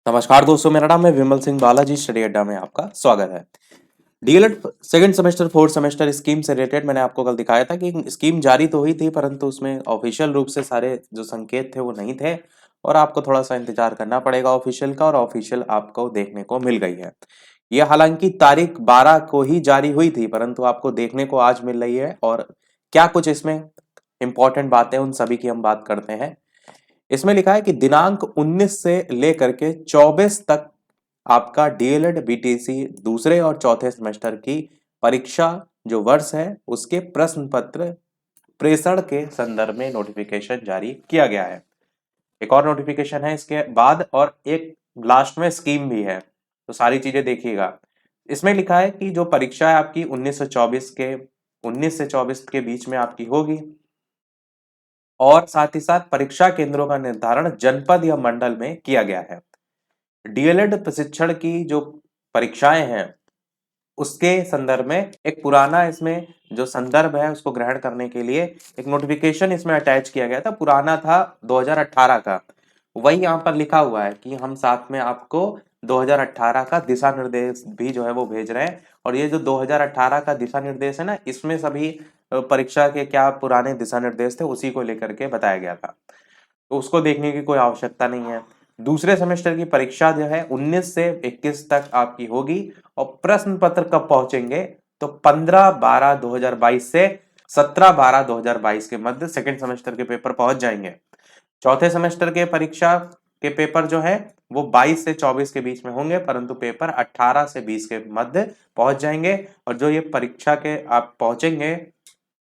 नमस्कार दोस्तों, मेरा नाम है विमल सिंह बालाजी। स्टडी अड्डा में आपका स्वागत है। DElEd second semester fourth semester scheme से रिलेटेड मैंने आपको कल दिखाया था कि स्कीम जारी तो हुई थी, परंतु उसमें ऑफिशियल रूप से सारे जो संकेत थे वो नहीं थे और आपको थोड़ा सा इंतजार करना पड़ेगा ऑफिशियल का, और ऑफिशियल आपको देखने को मिल गई है। ये हालांकि तारीख 12 को ही जारी हुई थी, परंतु आपको देखने को आज मिल रही है। और क्या कुछ इसमें इंपॉर्टेंट बातें, उन सभी की हम बात करते हैं। इसमें लिखा है कि दिनांक 19 से लेकर के 24 तक आपका डीएलएड बीटीसी दूसरे और चौथे सेमेस्टर की परीक्षा जो वर्ष है उसके प्रश्न पत्र प्रेषण के संदर्भ में नोटिफिकेशन जारी किया गया है। एक और नोटिफिकेशन है इसके बाद, और एक लास्ट में स्कीम भी है, तो सारी चीजें देखिएगा। इसमें लिखा है कि जो परीक्षा है आपकी 19 से 24 के बीच में आपकी होगी, और साथ ही साथ परीक्षा केंद्रों का निर्धारण जनपद या मंडल में किया गया है। डीएलएड प्रशिक्षण की जो परीक्षाएं हैं उसके संदर्भ में एक पुराना इसमें जो संदर्भ है उसको ग्रहण करने के लिए एक नोटिफिकेशन इसमें अटैच किया गया था। पुराना था 2018 का, वही यहाँ पर लिखा हुआ है कि हम साथ में आपको 2018 का दिशा निर्देश भी जो है वो भेज रहे हैं। और ये जो 2018 का दिशा निर्देश है ना, इसमें सभी परीक्षा के क्या पुराने दिशा निर्देश थे उसी को लेकर के बताया गया था, तो उसको देखने की कोई आवश्यकता नहीं है। दूसरे सेमेस्टर की परीक्षा जो है 19 से 21 तक आपकी होगी, और प्रश्न पत्र कब पहुंचेंगे तो 15/12/2022 से 17/12/2022 के मध्य सेकंड सेमेस्टर के पेपर पहुंच जाएंगे। चौथे सेमेस्टर के परीक्षा के पेपर जो है वो 22 से 24 के बीच में होंगे, परंतु पेपर 18 से 20 के मध्य पहुंच जाएंगे। और जो ये परीक्षा के आप पहुंचेंगे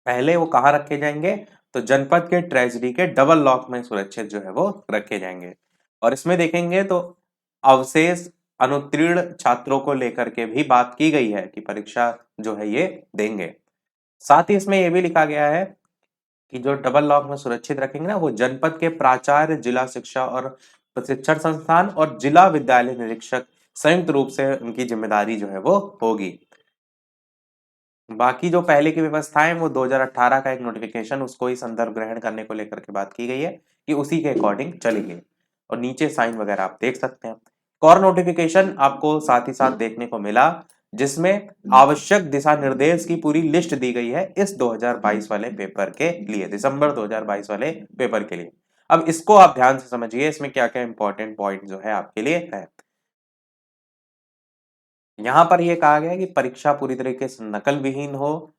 पहले, वो कहाँ रखे जाएंगे तो जनपद के ट्रेजरी के डबल लॉक में सुरक्षित जो है वो रखे जाएंगे। और इसमें देखेंगे तो अवशेष अनुत्तीर्ण छात्रों को लेकर के भी बात की गई है कि परीक्षा जो है ये देंगे। साथ ही इसमें ये भी लिखा गया है कि जो डबल लॉक में सुरक्षित रखेंगे ना, वो जनपद के प्राचार्य, जिला शिक्षा और प्रशिक्षण संस्थान और जिला विद्यालय निरीक्षक संयुक्त रूप से उनकी जिम्मेदारी जो है वो होगी। बाकी जो पहले की व्यवस्थाएं वो 2018 का एक नोटिफिकेशन, उसको ही संदर्भ ग्रहण करने को लेकर के बात की गई है कि उसी के अकॉर्डिंग चलेंगे। और नीचे साइन वगैरह आप देख सकते हैं। एक और नोटिफिकेशन आपको साथ ही साथ देखने को मिला जिसमें आवश्यक दिशा निर्देश की पूरी लिस्ट दी गई है इस 2022 वाले पेपर के लिए, दिसंबर 2022 वाले पेपर के लिए। अब इसको आप ध्यान से समझिए, इसमें क्या क्या इंपॉर्टेंट पॉइंट जो है आपके लिए है। यहाँ पर यह कहा गया है कि परीक्षा पूरी तरीके से नकल विहीन हो,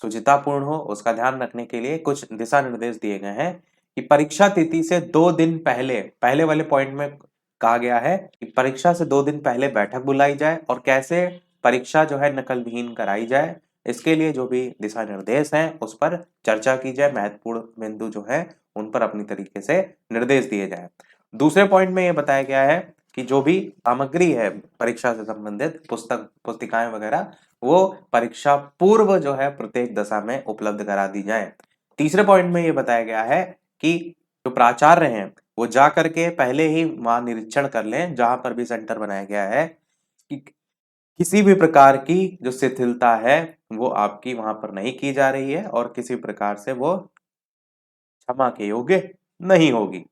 शुचितापूर्ण हो, उसका ध्यान रखने के लिए कुछ दिशा निर्देश दिए गए हैं कि परीक्षा तिथि से 2 दिन पहले, पहले वाले पॉइंट में कहा गया है कि परीक्षा से 2 दिन पहले बैठक बुलाई जाए और कैसे परीक्षा जो है नकल विहीन कराई जाए, इसके लिए जो भी दिशा निर्देश हैं उस पर चर्चा की जाए। महत्वपूर्ण बिंदु जो है उन पर अपनी तरीके से निर्देश दिए जाए। दूसरे पॉइंट में यह बताया गया है कि जो भी सामग्री है परीक्षा से संबंधित पुस्तिकाएं वगैरह, वो परीक्षा पूर्व जो है प्रत्येक दशा में उपलब्ध करा दी जाए। तीसरे पॉइंट में ये बताया गया है कि जो प्राचार्य हैं वो जा करके पहले ही वहां निरीक्षण कर लें जहां पर भी सेंटर बनाया गया है कि किसी भी प्रकार की जो शिथिलता है वो आपकी वहां पर नहीं की जा रही है और किसी प्रकार से वो क्षमा के योग्य नहीं होगी।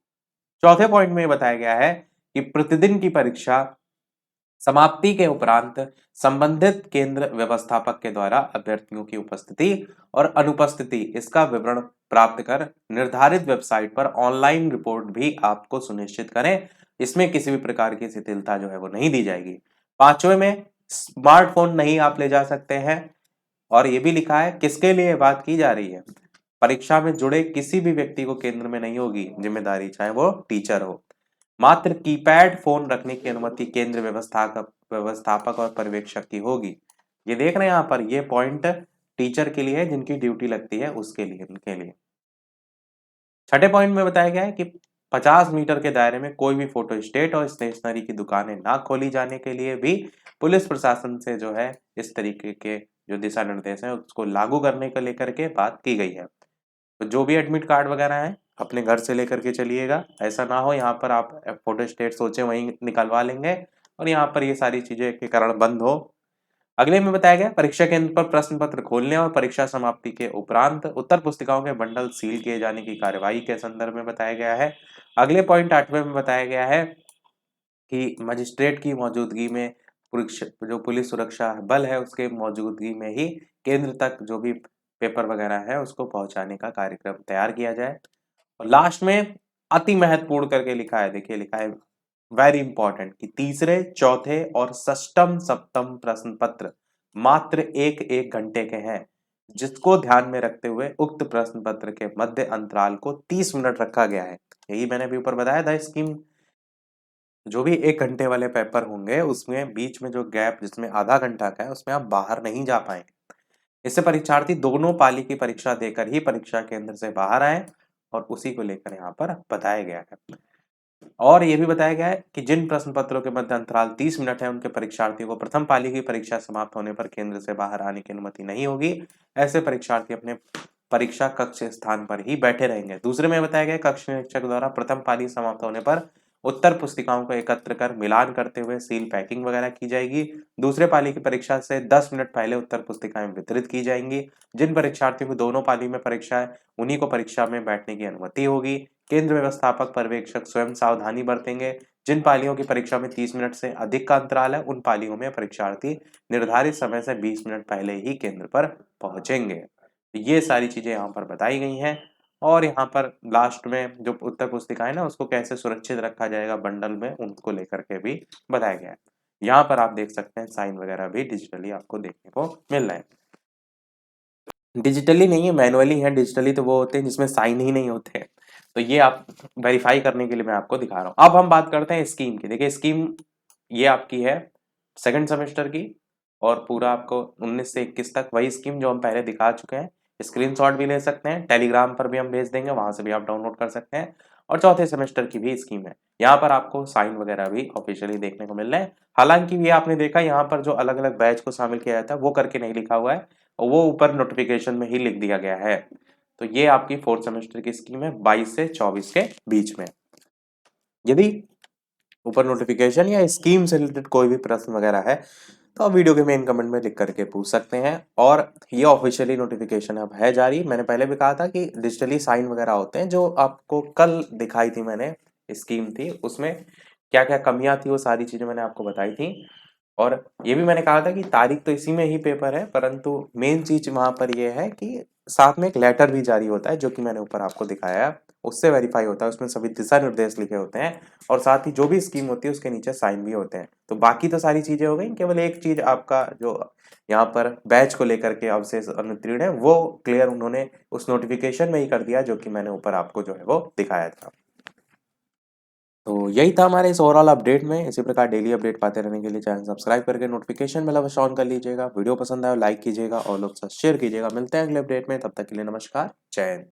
चौथे पॉइंट में बताया गया है कि प्रतिदिन की परीक्षा समाप्ति के उपरांत संबंधित केंद्र व्यवस्थापक के द्वारा अभ्यर्थियों की उपस्थिति और अनुपस्थिति इसका विवरण प्राप्त कर निर्धारित वेबसाइट पर ऑनलाइन रिपोर्ट भी आपको सुनिश्चित करें। इसमें किसी भी प्रकार की शिथिलता जो है वो नहीं दी जाएगी। पांचवे में स्मार्टफोन नहीं आप ले जा सकते हैं। और ये भी लिखा है किसके लिए बात की जा रही है, परीक्षा में जुड़े किसी भी व्यक्ति को केंद्र में नहीं होगी जिम्मेदारी, चाहे वो टीचर हो। मात्र कीपैड फोन रखने की अनुमति केंद्र व्यवस्थापक और पर्यवेक्षक की होगी। ये देख रहे हैं यहाँ पर, ये पॉइंट टीचर के लिए है जिनकी ड्यूटी लगती है उसके लिए, उनके लिए। छठे पॉइंट में बताया गया है कि 50 मीटर के दायरे में कोई भी फोटो स्टेट और स्टेशनरी की दुकानें ना खोली जाने के लिए भी पुलिस प्रशासन से जो है इस तरीके के जो दिशा निर्देश है उसको लागू करने को लेकर के बात की गई है। तो जो भी एडमिट कार्ड वगैरह है अपने घर से लेकर के चलिएगा, ऐसा ना हो यहाँ पर आप फोटो स्टेट सोचे वहीं निकलवा लेंगे और यहाँ पर ये सारी चीजें के कारण बंद हो। अगले में बताया गया परीक्षा केंद्र पर प्रश्न पत्र खोलने और परीक्षा समाप्ति के उपरांत उत्तर पुस्तिकाओं के बंडल सील किए जाने की कार्यवाही के संदर्भ में बताया गया है। अगले पॉइंट 8वें में बताया गया है कि मजिस्ट्रेट की मौजूदगी में जो पुलिस सुरक्षा बल है उसके मौजूदगी में ही केंद्र तक जो भी पेपर वगैरह है उसको पहुंचाने का कार्यक्रम तैयार किया जाए। और लास्ट में अति महत्वपूर्ण करके लिखा है, देखिए लिखा है वेरी इंपॉर्टेंट कि तीसरे, चौथे और षष्टम सप्तम प्रश्न पत्र मात्र एक एक घंटे के हैं, जिसको ध्यान में रखते हुए उक्त प्रश्न पत्र के मध्य अंतराल को 30 मिनट रखा गया है। यही मैंने अभी ऊपर बताया था, स्कीम जो भी 1 घंटे वाले पेपर होंगे उसमें बीच में जो गैप जिसमें आधा घंटा का है उसमें आप बाहर नहीं जा पाएंगे। इससे परीक्षार्थी दोनों पाली की परीक्षा देकर ही परीक्षा केंद्र से बाहर आए और उसी को लेकर यहाँ पर बताया गया है। और ये भी बताया गया है कि जिन प्रश्न पत्रों के मध्य अंतराल 30 मिनट है उनके परीक्षार्थियों को प्रथम पाली की परीक्षा समाप्त होने पर केंद्र से बाहर आने की अनुमति नहीं होगी। ऐसे परीक्षार्थी अपने परीक्षा कक्ष स्थान पर ही बैठे रहेंगे। दूसरे में बताया गया कक्ष निरीक्षक द्वारा प्रथम पाली समाप्त होने पर उत्तर पुस्तिकाओं को एकत्र कर मिलान करते हुए सील पैकिंग वगैरह की जाएगी। दूसरे पाली की परीक्षा से 10 मिनट पहले उत्तर पुस्तिकाएं वितरित की जाएंगी। जिन परीक्षार्थियों को दोनों पाली में परीक्षा है उन्हीं को परीक्षा में बैठने की अनुमति होगी। केंद्र व्यवस्थापक पर्यवेक्षक स्वयं सावधानी बरतेंगे। जिन पालियों की परीक्षा में 30 मिनट से अधिक का अंतराल है उन पालियों में परीक्षार्थी निर्धारित समय से 20 मिनट पहले ही केंद्र पर पहुंचेंगे। ये सारी चीजें यहाँ पर बताई गई हैं। और यहाँ पर लास्ट में जो उत्तर पुस्तिकाएं ना उसको कैसे सुरक्षित रखा जाएगा बंडल में उनको लेकर के भी बताया गया है। यहाँ पर आप देख सकते हैं साइन वगैरह भी डिजिटली आपको देखने को मिल रहे हैं। डिजिटली नहीं है, मैनुअली है। डिजिटली तो वो होते हैं जिसमें साइन ही नहीं होते हैं। तो ये आप वेरीफाई करने के लिए मैं आपको दिखा रहा हूँ। अब हम बात करते हैं स्कीम की। देखिए स्कीम ये आपकी है सेकंड सेमेस्टर की और पूरा आपको 19 से 21 तक वही स्कीम जो हम पहले दिखा चुके हैं। स्क्रीनशॉट भी ले सकते हैं, टेलीग्राम पर भी हम भेज देंगे, वहां से भी आप डाउनलोड कर सकते हैं। और चौथे सेमेस्टर की भी स्कीम है। यहाँ पर आपको साइन वगैरह भी ऑफिशियली देखने को मिल रहे हैं। हालांकि ये आपने देखा यहाँ पर जो अलग अलग बैच को शामिल किया जाता है वो करके नहीं लिखा हुआ है और वो ऊपर नोटिफिकेशन में ही लिख दिया गया है। तो ये आपकी फोर्थ सेमेस्टर की स्कीम है 22 से 24 के बीच में। यदि ऊपर नोटिफिकेशन या स्कीम से रिलेटेड कोई भी प्रश्न वगैरह है तो आप वीडियो के मेन कमेंट में लिख करके पूछ सकते हैं। और ये ऑफिशियली नोटिफिकेशन अब है जारी। मैंने पहले भी कहा था कि डिजिटली साइन वगैरह होते हैं, जो आपको कल दिखाई थी मैंने स्कीम थी उसमें क्या क्या कमियां थी वो सारी चीजें मैंने आपको बताई थी। और ये भी मैंने कहा था कि तारीख तो इसी में ही पेपर है, परंतु मेन चीज वहां पर ये है कि साथ में एक लेटर भी जारी होता है जो कि मैंने ऊपर आपको दिखाया है, उससे वेरीफाई होता है। उसमें सभी दिशा निर्देश लिखे होते हैं और साथ ही जो भी स्कीम होती है उसके नीचे साइन भी होते हैं। तो बाकी तो सारी चीजें हो गई, केवल एक चीज आपका जो यहाँ पर बैच को लेकर के अवशेष अनुत्तीर्ण है वो क्लियर उन्होंने उस नोटिफिकेशन में ही कर दिया जो कि मैंने ऊपर आपको जो है वो दिखाया था। तो यही था हमारे इस ओवरऑल अपडेट में। इसी प्रकार डेली अपडेट पाते रहने के लिए चैनल सब्सक्राइब करके नोटिफिकेशन बेल अवश्य ऑन कर लीजिएगा। वीडियो पसंद आए लाइक कीजिएगा और लोग साथ शेयर कीजिएगा। मिलते हैं अगले अपडेट में, तब तक के लिए नमस्कार, जय हिंद।